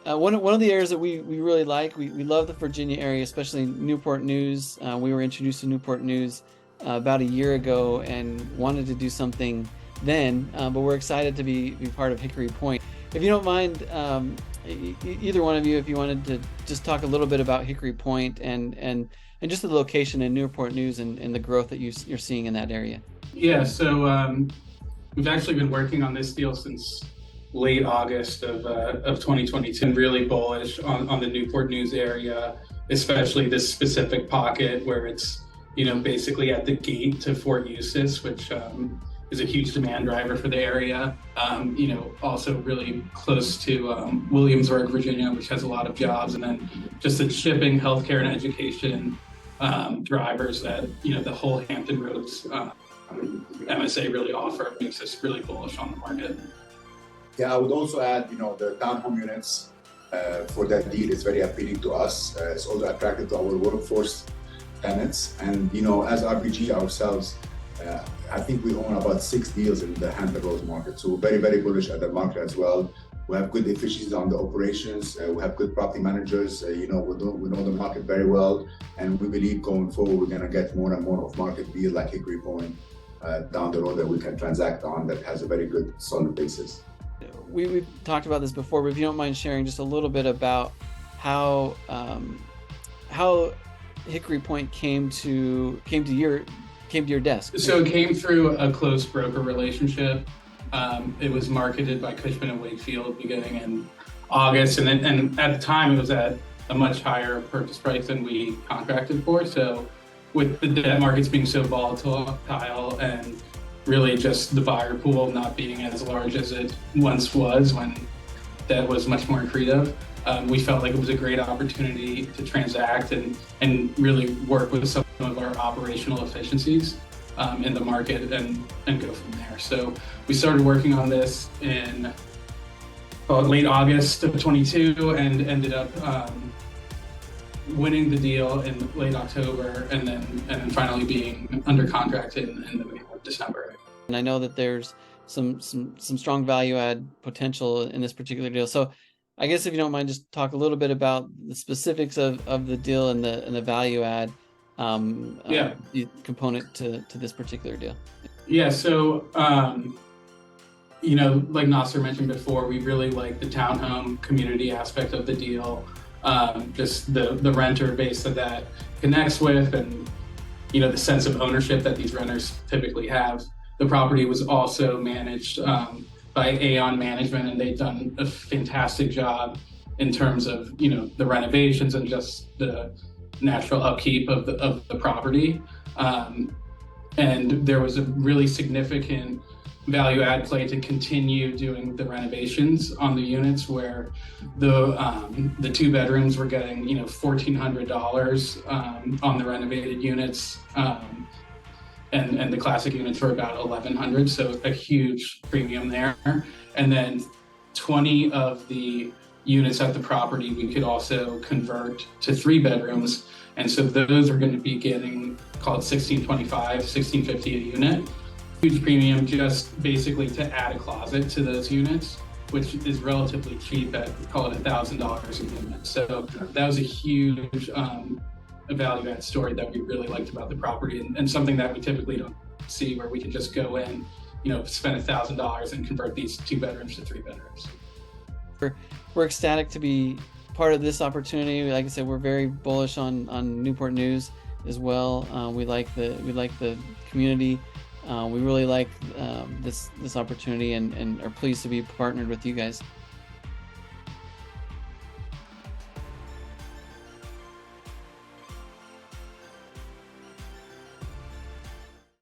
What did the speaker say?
One of the areas that we really like, we love the Virginia area, especially Newport News. We were introduced to Newport News about a year ago and wanted to do something then, but we're excited to be part of Hickory Point. If you don't mind, either one of you, if you wanted to just talk a little bit about Hickory Point and just the location in Newport News and the growth that you're seeing in that area. Yeah, so we've actually been working on this deal since late August of 2022, and really bullish on the Newport News area, especially this specific pocket where it's, basically at the gate to Fort Eustis, which is a huge demand driver for the area. Also really close to Williamsburg, Virginia, which has a lot of jobs, and then just the shipping, healthcare, and education drivers that, the whole Hampton Roads MSA really offer makes us really bullish on the market. Yeah, I would also add, the townhome units for that deal is very appealing to us. It's also attractive to our workforce tenants. And, as RPG ourselves, I think we own about 6 deals in the Hampton Roads market. So we're very, very bullish at the market as well. We have good efficiencies on the operations. We have good property managers. We know the market very well. And we believe going forward, we're going to get more and more of market deal like Hickory Point down the road that we can transact on that has a very good, solid basis. We've talked about this before, but if you don't mind sharing just a little bit about how Hickory Point came to your desk. So it came through a close broker relationship. It was marketed by Cushman & Wakefield beginning in August, and at the time it was at a much higher purchase price than we contracted for. So with the debt markets being so volatile and really just the buyer pool not being as large as it once was when debt was much more accretive, we felt like it was a great opportunity to transact and really work with some of our operational efficiencies in the market and go from there. So we started working on this in late August of 22 and ended up winning the deal in late October and then finally being under contract in the beginning of December. And I know that there's some strong value add potential in this particular deal. So I guess if you don't mind, just talk a little bit about the specifics of the deal and the value add component to this particular deal. Yeah, so like Nasser mentioned before, we really like the townhome community aspect of the deal. Just the renter base that connects with, and the sense of ownership that these renters typically have. The property was also managed by Aon Management, and they've done a fantastic job in terms of the renovations and just the natural upkeep of the property. And there was a really significant value add play to continue doing the renovations on the units, where the 2 bedrooms were getting $1,400 on the renovated units, and the classic units were about $1,100, so a huge premium there. And then 20 of the units at the property we could also convert to 3 bedrooms, and so those are going to be getting, call it $1,625, $1,650 a unit. Huge premium just basically to add a closet to those units, which is relatively cheap at, call it $1,000 a unit. So that was a huge value add story that we really liked about the property, and something that we typically don't see, where we could just go in, spend $1,000 and convert these 2 bedrooms to 3 bedrooms. We're ecstatic to be part of this opportunity. Like I said, we're very bullish on Newport News as well. We like the community. We really like this opportunity and are pleased to be partnered with you guys.